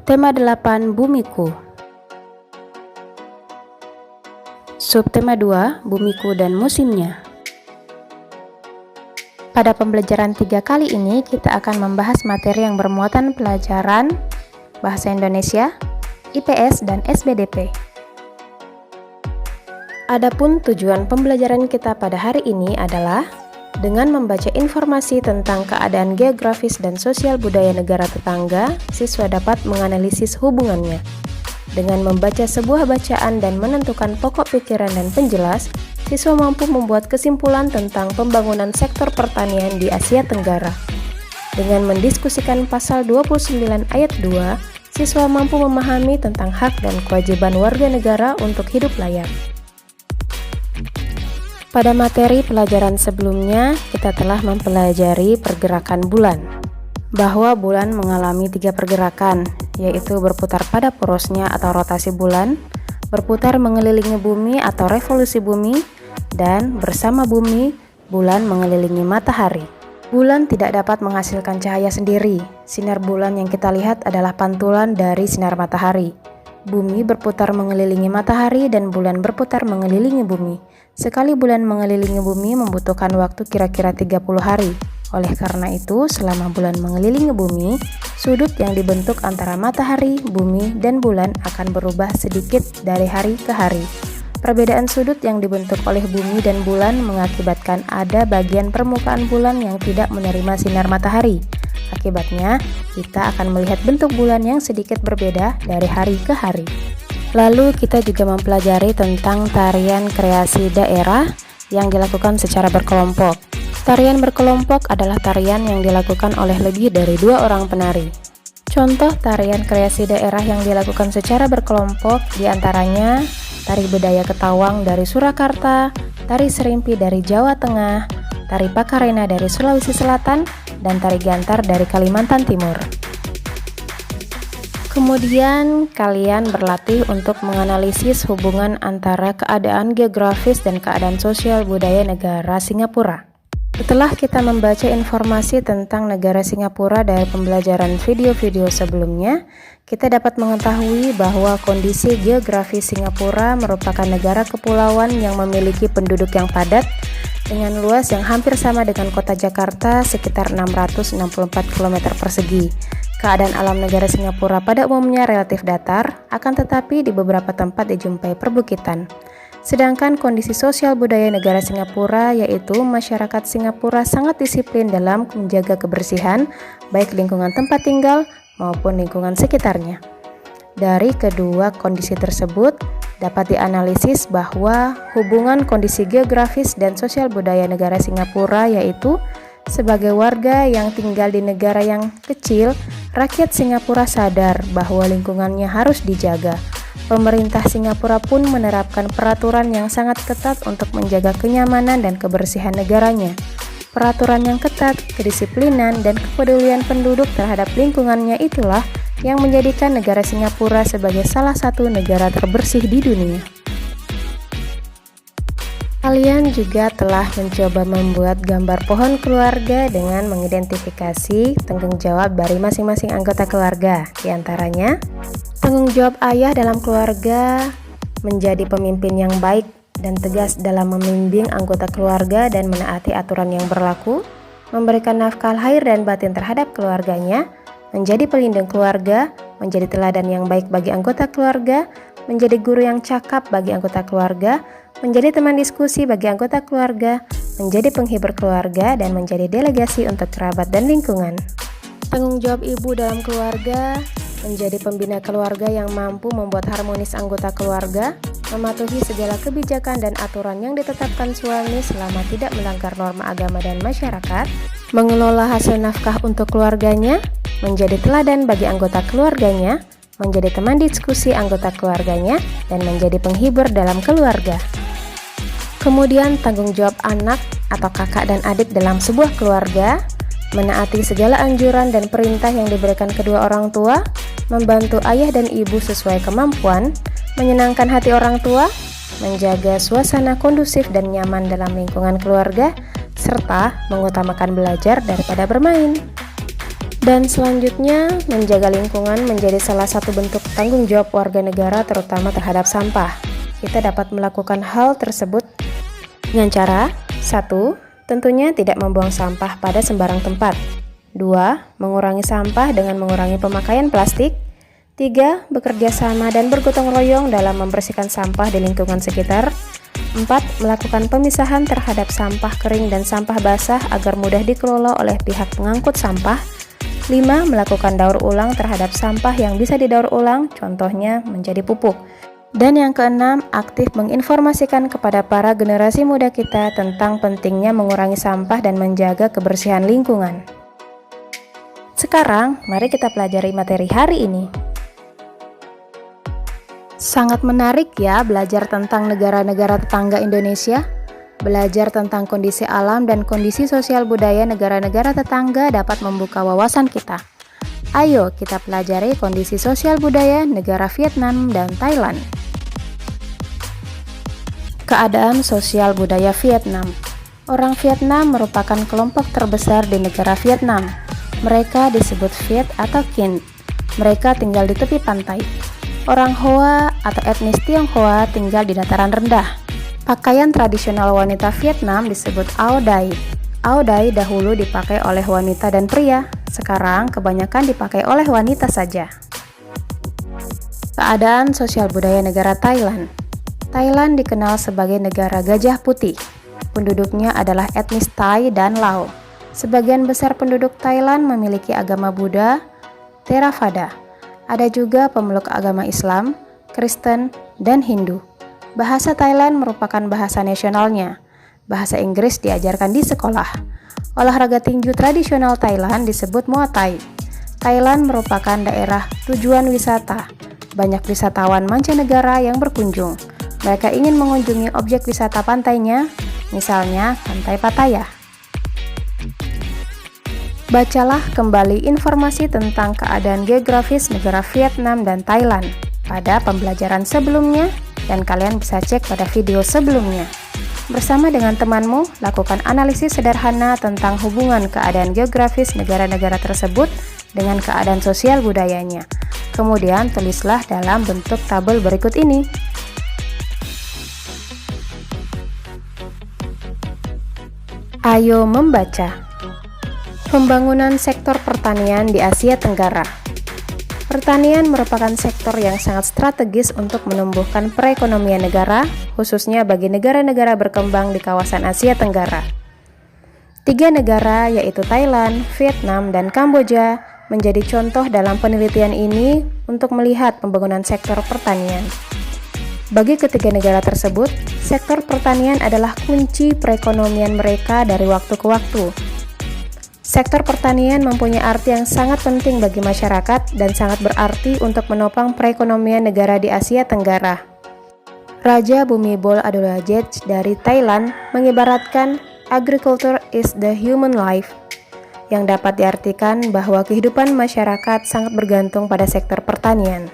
Tema 8 Bumiku. Subtema 2 Bumiku dan Musimnya. Pada pembelajaran 3 kali ini kita akan membahas materi yang bermuatan pelajaran Bahasa Indonesia, IPS, dan SBDP. Adapun tujuan pembelajaran kita pada hari ini adalah dengan membaca informasi tentang keadaan geografis dan sosial budaya negara tetangga, siswa dapat menganalisis hubungannya. Dengan membaca sebuah bacaan dan menentukan pokok pikiran dan penjelas, siswa mampu membuat kesimpulan tentang pembangunan sektor pertanian di Asia Tenggara. Dengan mendiskusikan pasal 29 ayat 2, siswa mampu memahami tentang hak dan kewajiban warga negara untuk hidup layak. Pada materi pelajaran sebelumnya, kita telah mempelajari pergerakan bulan. Bahwa bulan mengalami 3 pergerakan, yaitu berputar pada porosnya atau rotasi bulan, berputar mengelilingi bumi atau revolusi bumi, dan bersama bumi, bulan mengelilingi matahari. Bulan tidak dapat menghasilkan cahaya sendiri. Sinar bulan yang kita lihat adalah pantulan dari sinar matahari. Bumi berputar mengelilingi matahari dan bulan berputar mengelilingi bumi. Sekali bulan mengelilingi bumi membutuhkan waktu kira-kira 30 hari. Oleh karena itu, selama bulan mengelilingi bumi, sudut yang dibentuk antara matahari, bumi, dan bulan akan berubah sedikit dari hari ke hari. Perbedaan sudut yang dibentuk oleh bumi dan bulan mengakibatkan ada bagian permukaan bulan yang tidak menerima sinar matahari. Akibatnya, kita akan melihat bentuk bulan yang sedikit berbeda dari hari ke hari. Lalu kita juga mempelajari tentang tarian kreasi daerah yang dilakukan secara berkelompok. Tarian berkelompok adalah tarian yang dilakukan oleh lebih dari 2 orang penari. Contoh tarian kreasi daerah yang dilakukan secara berkelompok diantaranya tari bedaya Ketawang dari Surakarta, tari Serimpi dari Jawa Tengah, tari Pakarena dari Sulawesi Selatan, dan tari Gantar dari Kalimantan Timur. Kemudian kalian berlatih untuk menganalisis hubungan antara keadaan geografis dan keadaan sosial budaya negara Singapura. Setelah kita membaca informasi tentang negara Singapura dari pembelajaran video-video sebelumnya, kita dapat mengetahui bahwa kondisi geografis Singapura merupakan negara kepulauan yang memiliki penduduk yang padat dengan luas yang hampir sama dengan kota Jakarta sekitar 664 km persegi. Keadaan alam negara Singapura pada umumnya relatif datar, akan tetapi di beberapa tempat dijumpai perbukitan. Sedangkan kondisi sosial budaya negara Singapura yaitu masyarakat Singapura sangat disiplin dalam menjaga kebersihan, baik lingkungan tempat tinggal maupun lingkungan sekitarnya. Dari kedua kondisi tersebut, dapat dianalisis bahwa hubungan kondisi geografis dan sosial budaya negara Singapura yaitu sebagai warga yang tinggal di negara yang kecil, rakyat Singapura sadar bahwa lingkungannya harus dijaga. Pemerintah Singapura pun menerapkan peraturan yang sangat ketat untuk menjaga kenyamanan dan kebersihan negaranya. Peraturan yang ketat, kedisiplinan, dan kepedulian penduduk terhadap lingkungannya itulah yang menjadikan negara Singapura sebagai salah satu negara terbersih di dunia. Kalian juga telah mencoba membuat gambar pohon keluarga dengan mengidentifikasi tanggung jawab dari masing-masing anggota keluarga. Di antaranya, tanggung jawab ayah dalam keluarga menjadi pemimpin yang baik dan tegas dalam membimbing anggota keluarga dan menaati aturan yang berlaku, memberikan nafkah lahir dan batin terhadap keluarganya, menjadi pelindung keluarga, menjadi teladan yang baik bagi anggota keluarga, menjadi guru yang cakap bagi anggota keluarga, menjadi teman diskusi bagi anggota keluarga, menjadi penghibur keluarga, dan menjadi delegasi untuk kerabat dan lingkungan. Tanggung jawab ibu dalam keluarga, menjadi pembina keluarga yang mampu membuat harmonis anggota keluarga, mematuhi segala kebijakan dan aturan yang ditetapkan suami selama tidak melanggar norma agama dan masyarakat, mengelola hasil nafkah untuk keluarganya, menjadi teladan bagi anggota keluarganya, menjadi teman diskusi anggota keluarganya, dan menjadi penghibur dalam keluarga. Kemudian tanggung jawab anak atau kakak dan adik dalam sebuah keluarga, menaati segala anjuran dan perintah yang diberikan kedua orang tua, membantu ayah dan ibu sesuai kemampuan, menyenangkan hati orang tua, menjaga suasana kondusif dan nyaman dalam lingkungan keluarga, serta mengutamakan belajar daripada bermain. Dan selanjutnya, menjaga lingkungan menjadi salah satu bentuk tanggung jawab warga negara terutama terhadap sampah. Kita dapat melakukan hal tersebut dengan cara 1. Tentunya tidak membuang sampah pada sembarang tempat. 2. Mengurangi sampah dengan mengurangi pemakaian plastik. 3. Bekerja sama dan bergotong royong dalam membersihkan sampah di lingkungan sekitar. 4. Melakukan pemisahan terhadap sampah kering dan sampah basah agar mudah dikelola oleh pihak pengangkut sampah. 5. Melakukan daur ulang terhadap sampah yang bisa didaur ulang, contohnya menjadi pupuk. Dan yang keenam, aktif menginformasikan kepada para generasi muda kita tentang pentingnya mengurangi sampah dan menjaga kebersihan lingkungan. Sekarang, mari kita pelajari materi hari ini. Sangat menarik ya belajar tentang negara-negara tetangga Indonesia. Belajar tentang kondisi alam dan kondisi sosial budaya negara-negara tetangga dapat membuka wawasan kita. Ayo kita pelajari kondisi sosial budaya negara Vietnam dan Thailand. Keadaan sosial budaya Vietnam. Orang Vietnam merupakan kelompok terbesar di negara Vietnam. Mereka disebut Viet atau Kinh. Mereka tinggal di tepi pantai. Orang Hoa atau etnis Tionghoa tinggal di dataran rendah. Pakaian tradisional wanita Vietnam disebut Áo Dai. Áo Dai dahulu dipakai oleh wanita dan pria, sekarang kebanyakan dipakai oleh wanita saja. Keadaan sosial budaya negara Thailand. Thailand dikenal sebagai negara gajah putih. Penduduknya adalah etnis Thai dan Lao. Sebagian besar penduduk Thailand memiliki agama Buddha, Theravada. Ada juga pemeluk agama Islam, Kristen, dan Hindu. Bahasa Thailand merupakan bahasa nasionalnya. Bahasa Inggris diajarkan di sekolah. Olahraga tinju tradisional Thailand disebut Muay Thai. Thailand merupakan daerah tujuan wisata. Banyak wisatawan mancanegara yang berkunjung. Mereka ingin mengunjungi objek wisata pantainya, misalnya Pantai Pattaya. Bacalah kembali informasi tentang keadaan geografis negara Vietnam dan Thailand pada pembelajaran sebelumnya, dan kalian bisa cek pada video sebelumnya. Bersama dengan temanmu, lakukan analisis sederhana tentang hubungan keadaan geografis negara-negara tersebut dengan keadaan sosial budayanya. Kemudian tulislah dalam bentuk tabel berikut ini. Ayo membaca. Pembangunan sektor pertanian di Asia Tenggara. Pertanian merupakan sektor yang sangat strategis untuk menumbuhkan perekonomian negara, khususnya bagi negara-negara berkembang di kawasan Asia Tenggara. 3 negara, yaitu Thailand, Vietnam, dan Kamboja, menjadi contoh dalam penelitian ini untuk melihat pembangunan sektor pertanian. Bagi ketiga negara tersebut, sektor pertanian adalah kunci perekonomian mereka dari waktu ke waktu. Sektor pertanian mempunyai arti yang sangat penting bagi masyarakat dan sangat berarti untuk menopang perekonomian negara di Asia Tenggara. Raja Bhumibol Adulyadej dari Thailand mengibaratkan agriculture is the human life, yang dapat diartikan bahwa kehidupan masyarakat sangat bergantung pada sektor pertanian.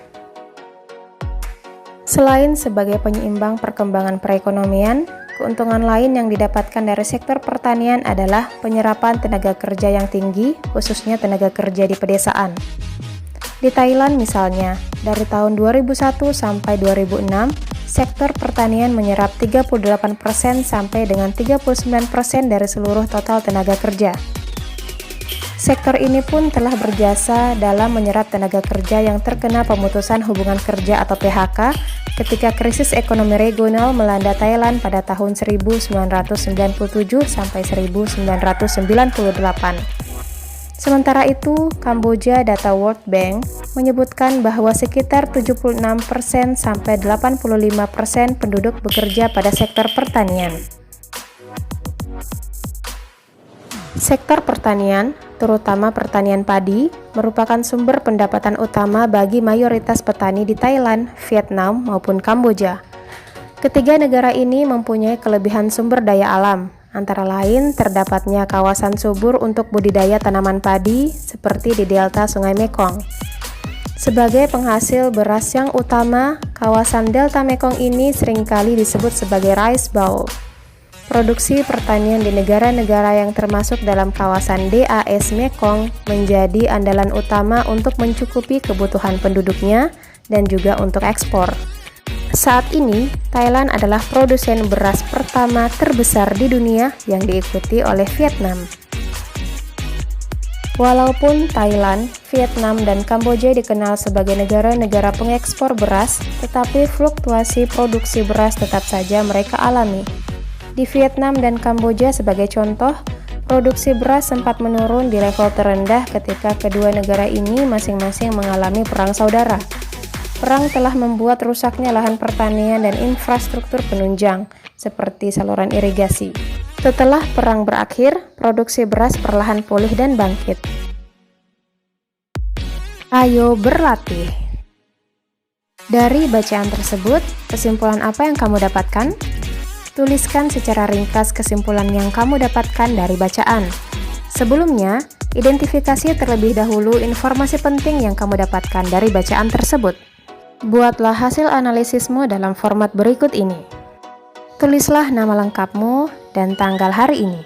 Selain sebagai penyeimbang perkembangan perekonomian, keuntungan lain yang didapatkan dari sektor pertanian adalah penyerapan tenaga kerja yang tinggi, khususnya tenaga kerja di pedesaan. Di Thailand misalnya, dari tahun 2001 sampai 2006, sektor pertanian menyerap 38% sampai dengan 39% dari seluruh total tenaga kerja. Sektor ini pun telah berjasa dalam menyerap tenaga kerja yang terkena pemutusan hubungan kerja atau PHK ketika krisis ekonomi regional melanda Thailand pada tahun 1997 sampai 1998. Sementara itu, Kamboja data World Bank menyebutkan bahwa sekitar 76% sampai 85% penduduk bekerja pada sektor pertanian. Sektor pertanian, terutama pertanian padi, merupakan sumber pendapatan utama bagi mayoritas petani di Thailand, Vietnam, maupun Kamboja. Ketiga negara ini mempunyai kelebihan sumber daya alam, antara lain terdapatnya kawasan subur untuk budidaya tanaman padi seperti di delta Sungai Mekong. Sebagai penghasil beras yang utama, kawasan delta Mekong ini seringkali disebut sebagai rice bowl. Produksi pertanian di negara-negara yang termasuk dalam kawasan DAS Mekong menjadi andalan utama untuk mencukupi kebutuhan penduduknya dan juga untuk ekspor. Saat ini, Thailand adalah produsen beras pertama terbesar di dunia yang diikuti oleh Vietnam. Walaupun Thailand, Vietnam, dan Kamboja dikenal sebagai negara-negara pengekspor beras, tetapi fluktuasi produksi beras tetap saja mereka alami. Di Vietnam dan Kamboja sebagai contoh, produksi beras sempat menurun di level terendah ketika kedua negara ini masing-masing mengalami perang saudara. Perang telah membuat rusaknya lahan pertanian dan infrastruktur penunjang, seperti saluran irigasi. Setelah perang berakhir, produksi beras perlahan pulih dan bangkit. Ayo berlatih. Dari bacaan tersebut, kesimpulan apa yang kamu dapatkan? Tuliskan secara ringkas kesimpulan yang kamu dapatkan dari bacaan. Sebelumnya, identifikasi terlebih dahulu informasi penting yang kamu dapatkan dari bacaan tersebut. Buatlah hasil analisismu dalam format berikut ini. Tulislah nama lengkapmu dan tanggal hari ini.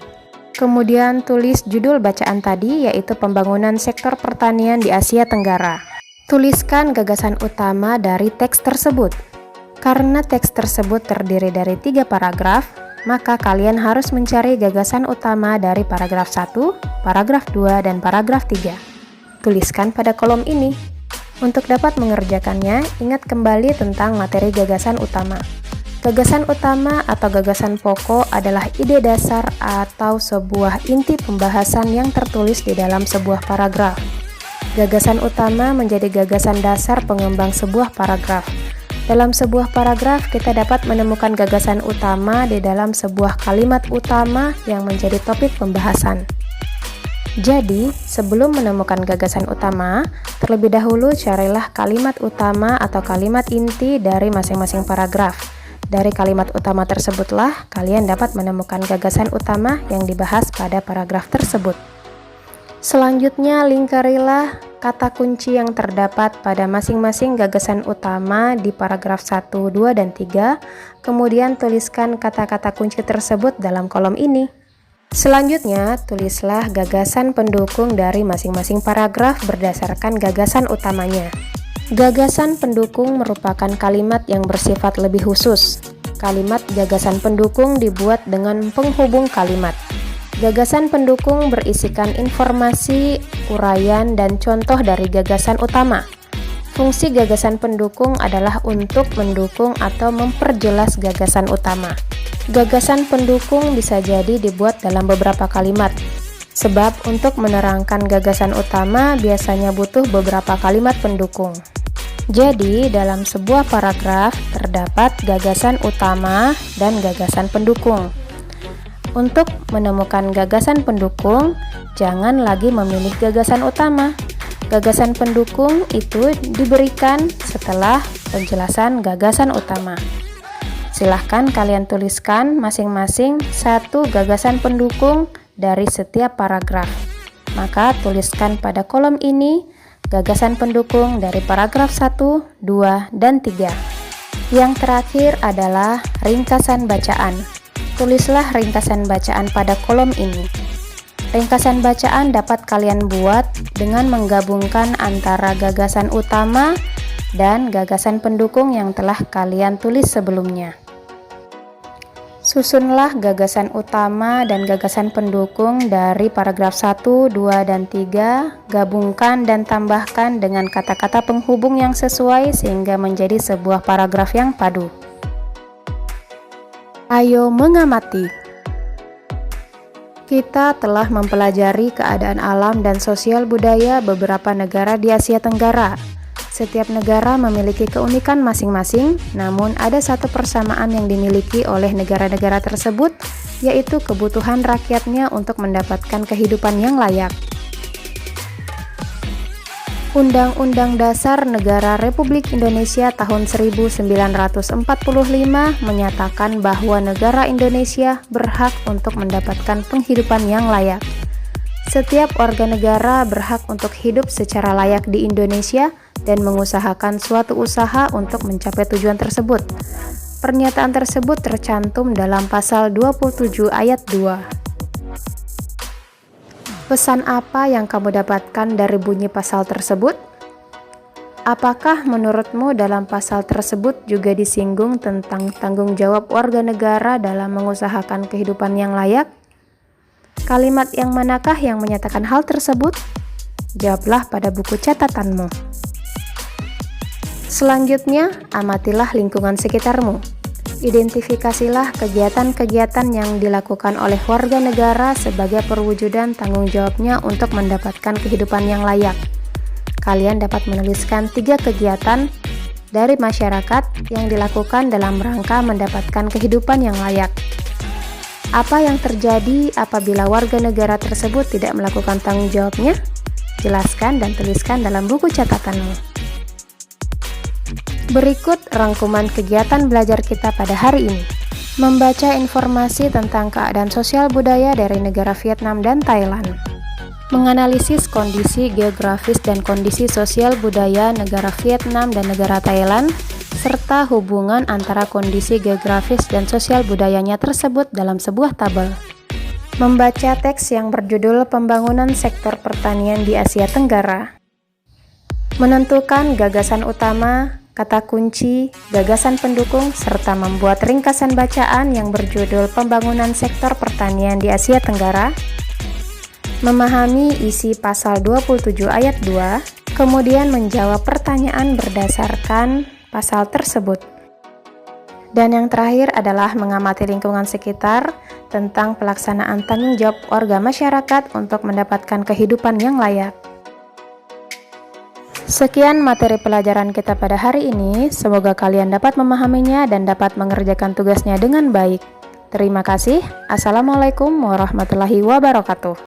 Kemudian tulis judul bacaan tadi, yaitu pembangunan sektor pertanian di Asia Tenggara. Tuliskan gagasan utama dari teks tersebut. Karena teks tersebut terdiri dari 3 paragraf, maka kalian harus mencari gagasan utama dari paragraf 1, paragraf 2, dan paragraf 3. Tuliskan pada kolom ini. Untuk dapat mengerjakannya, ingat kembali tentang materi gagasan utama. Gagasan utama atau gagasan pokok adalah ide dasar atau sebuah inti pembahasan yang tertulis di dalam sebuah paragraf. Gagasan utama menjadi gagasan dasar pengembang sebuah paragraf. Dalam sebuah paragraf, kita dapat menemukan gagasan utama di dalam sebuah kalimat utama yang menjadi topik pembahasan. Jadi, sebelum menemukan gagasan utama, terlebih dahulu carilah kalimat utama atau kalimat inti dari masing-masing paragraf. Dari kalimat utama tersebutlah kalian dapat menemukan gagasan utama yang dibahas pada paragraf tersebut. Selanjutnya, lingkarilah kata kunci yang terdapat pada masing-masing gagasan utama di paragraf 1, 2, dan 3, kemudian tuliskan kata-kata kunci tersebut dalam kolom ini. Selanjutnya, tulislah gagasan pendukung dari masing-masing paragraf berdasarkan gagasan utamanya. Gagasan pendukung merupakan kalimat yang bersifat lebih khusus. Kalimat gagasan pendukung dibuat dengan penghubung kalimat. Gagasan pendukung berisikan informasi, uraian, dan contoh dari gagasan utama. Fungsi gagasan pendukung adalah untuk mendukung atau memperjelas gagasan utama. Gagasan pendukung bisa jadi dibuat dalam beberapa kalimat, sebab untuk menerangkan gagasan utama biasanya butuh beberapa kalimat pendukung. Jadi, dalam sebuah paragraf terdapat gagasan utama dan gagasan pendukung. Untuk menemukan gagasan pendukung, jangan lagi memilih gagasan utama. Gagasan pendukung itu diberikan setelah penjelasan gagasan utama. Silahkan kalian tuliskan masing-masing satu gagasan pendukung dari setiap paragraf. Maka tuliskan pada kolom ini gagasan pendukung dari paragraf 1, 2, dan 3. Yang terakhir adalah ringkasan bacaan. Tulislah ringkasan bacaan pada kolom ini. Ringkasan bacaan dapat kalian buat dengan menggabungkan antara gagasan utama dan gagasan pendukung yang telah kalian tulis sebelumnya. Susunlah gagasan utama dan gagasan pendukung dari paragraf 1, 2, dan 3, gabungkan dan tambahkan dengan kata-kata penghubung yang sesuai sehingga menjadi sebuah paragraf yang padu. Ayo mengamati. Kita telah mempelajari keadaan alam dan sosial budaya beberapa negara di Asia Tenggara. Setiap negara memiliki keunikan masing-masing, namun ada satu persamaan yang dimiliki oleh negara-negara tersebut, yaitu kebutuhan rakyatnya untuk mendapatkan kehidupan yang layak. Undang-Undang Dasar Negara Republik Indonesia tahun 1945 menyatakan bahwa negara Indonesia berhak untuk mendapatkan penghidupan yang layak. Setiap warga negara berhak untuk hidup secara layak di Indonesia dan mengusahakan suatu usaha untuk mencapai tujuan tersebut. Pernyataan tersebut tercantum dalam pasal 27 ayat 2. Pesan apa yang kamu dapatkan dari bunyi pasal tersebut? Apakah menurutmu dalam pasal tersebut juga disinggung tentang tanggung jawab warga negara dalam mengusahakan kehidupan yang layak? Kalimat yang manakah yang menyatakan hal tersebut? Jawablah pada buku catatanmu. Selanjutnya, amatilah lingkungan sekitarmu. Identifikasilah kegiatan-kegiatan yang dilakukan oleh warga negara sebagai perwujudan tanggung jawabnya untuk mendapatkan kehidupan yang layak. Kalian dapat menuliskan 3 kegiatan dari masyarakat yang dilakukan dalam rangka mendapatkan kehidupan yang layak. Apa yang terjadi apabila warga negara tersebut tidak melakukan tanggung jawabnya? Jelaskan dan tuliskan dalam buku catatanmu. Berikut rangkuman kegiatan belajar kita pada hari ini. Membaca informasi tentang keadaan sosial budaya dari negara Vietnam dan Thailand. Menganalisis kondisi geografis dan kondisi sosial budaya negara Vietnam dan negara Thailand, serta hubungan antara kondisi geografis dan sosial budayanya tersebut dalam sebuah tabel. Membaca teks yang berjudul Pembangunan Sektor Pertanian di Asia Tenggara. Menentukan gagasan utama, kata kunci, gagasan pendukung, serta membuat ringkasan bacaan yang berjudul Pembangunan Sektor Pertanian di Asia Tenggara. Memahami isi pasal 27 ayat 2, kemudian menjawab pertanyaan berdasarkan pasal tersebut. Dan yang terakhir adalah mengamati lingkungan sekitar tentang pelaksanaan tanggung jawab warga masyarakat untuk mendapatkan kehidupan yang layak. Sekian materi pelajaran kita pada hari ini, semoga kalian dapat memahaminya dan dapat mengerjakan tugasnya dengan baik. Terima kasih. Assalamualaikum warahmatullahi wabarakatuh.